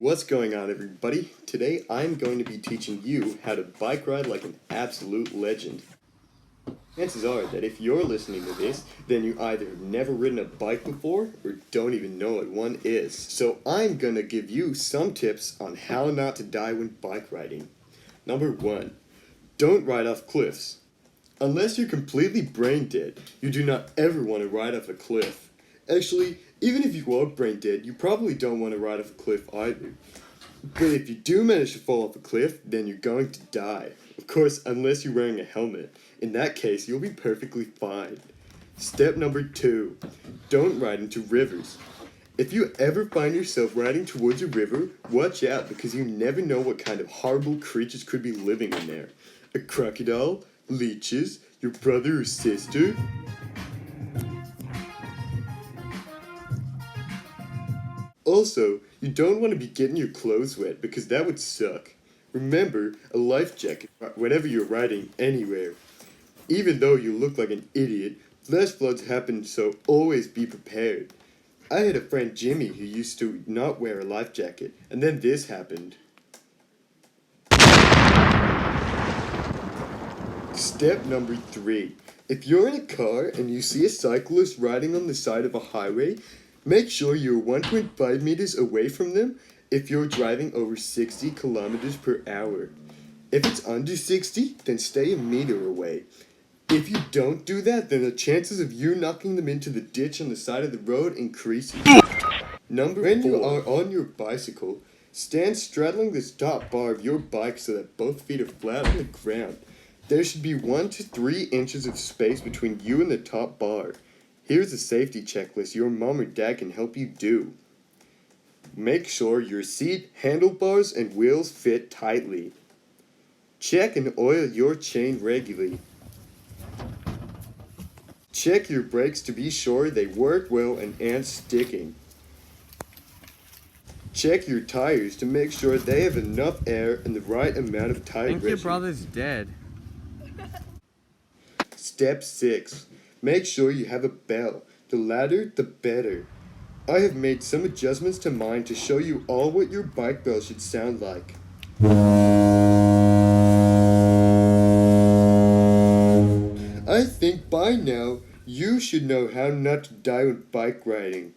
What's going on, everybody? Today I'm going to be teaching you how to bike ride like an absolute legend. Chances are that if you're listening to this, then you either have never ridden a bike before or don't even know what one is. So I'm gonna give you some tips on how not to die when bike riding. Number 1. Don't ride off cliffs. Unless you're completely brain dead, you do not ever want to ride off a cliff. Actually, even if you are brain dead, you probably don't want to ride off a cliff either. But if you do manage to fall off a cliff, then you're going to die. Of course, unless you're wearing a helmet. In that case, you'll be perfectly fine. Step number 2. Don't ride into rivers. If you ever find yourself riding towards a river, watch out because you never know what kind of horrible creatures could be living in there. A crocodile, leeches, your brother or sister. Also, you don't want to be getting your clothes wet because that would suck. Remember, a life jacket whenever you're riding anywhere. Even though you look like an idiot, flash floods happen, so always be prepared. I had a friend Jimmy who used to not wear a life jacket, and then this happened. Step number 3. If you're in a car and you see a cyclist riding on the side of a highway, make sure you're 1.5 meters away from them if you're driving over 60 kilometers per hour. If it's under 60, then stay a meter away. If you don't do that, then the chances of you knocking them into the ditch on the side of the road increases. When you are on your bicycle, stand straddling the top bar of your bike so that both feet are flat on the ground. There should be 1 to 3 inches of space between you and the top bar. Here's a safety checklist your mom or dad can help you do. Make sure your seat, handlebars, and wheels fit tightly. Check and oil your chain regularly. Check your brakes to be sure they work well and aren't sticking. Check your tires to make sure they have enough air and the right amount of tire I think pressure. your brother's dead. Step 6. Make sure you have a bell. The louder, the better. I have made some adjustments to mine to show you all what your bike bell should sound like. I think by now you should know how not to die when bike riding.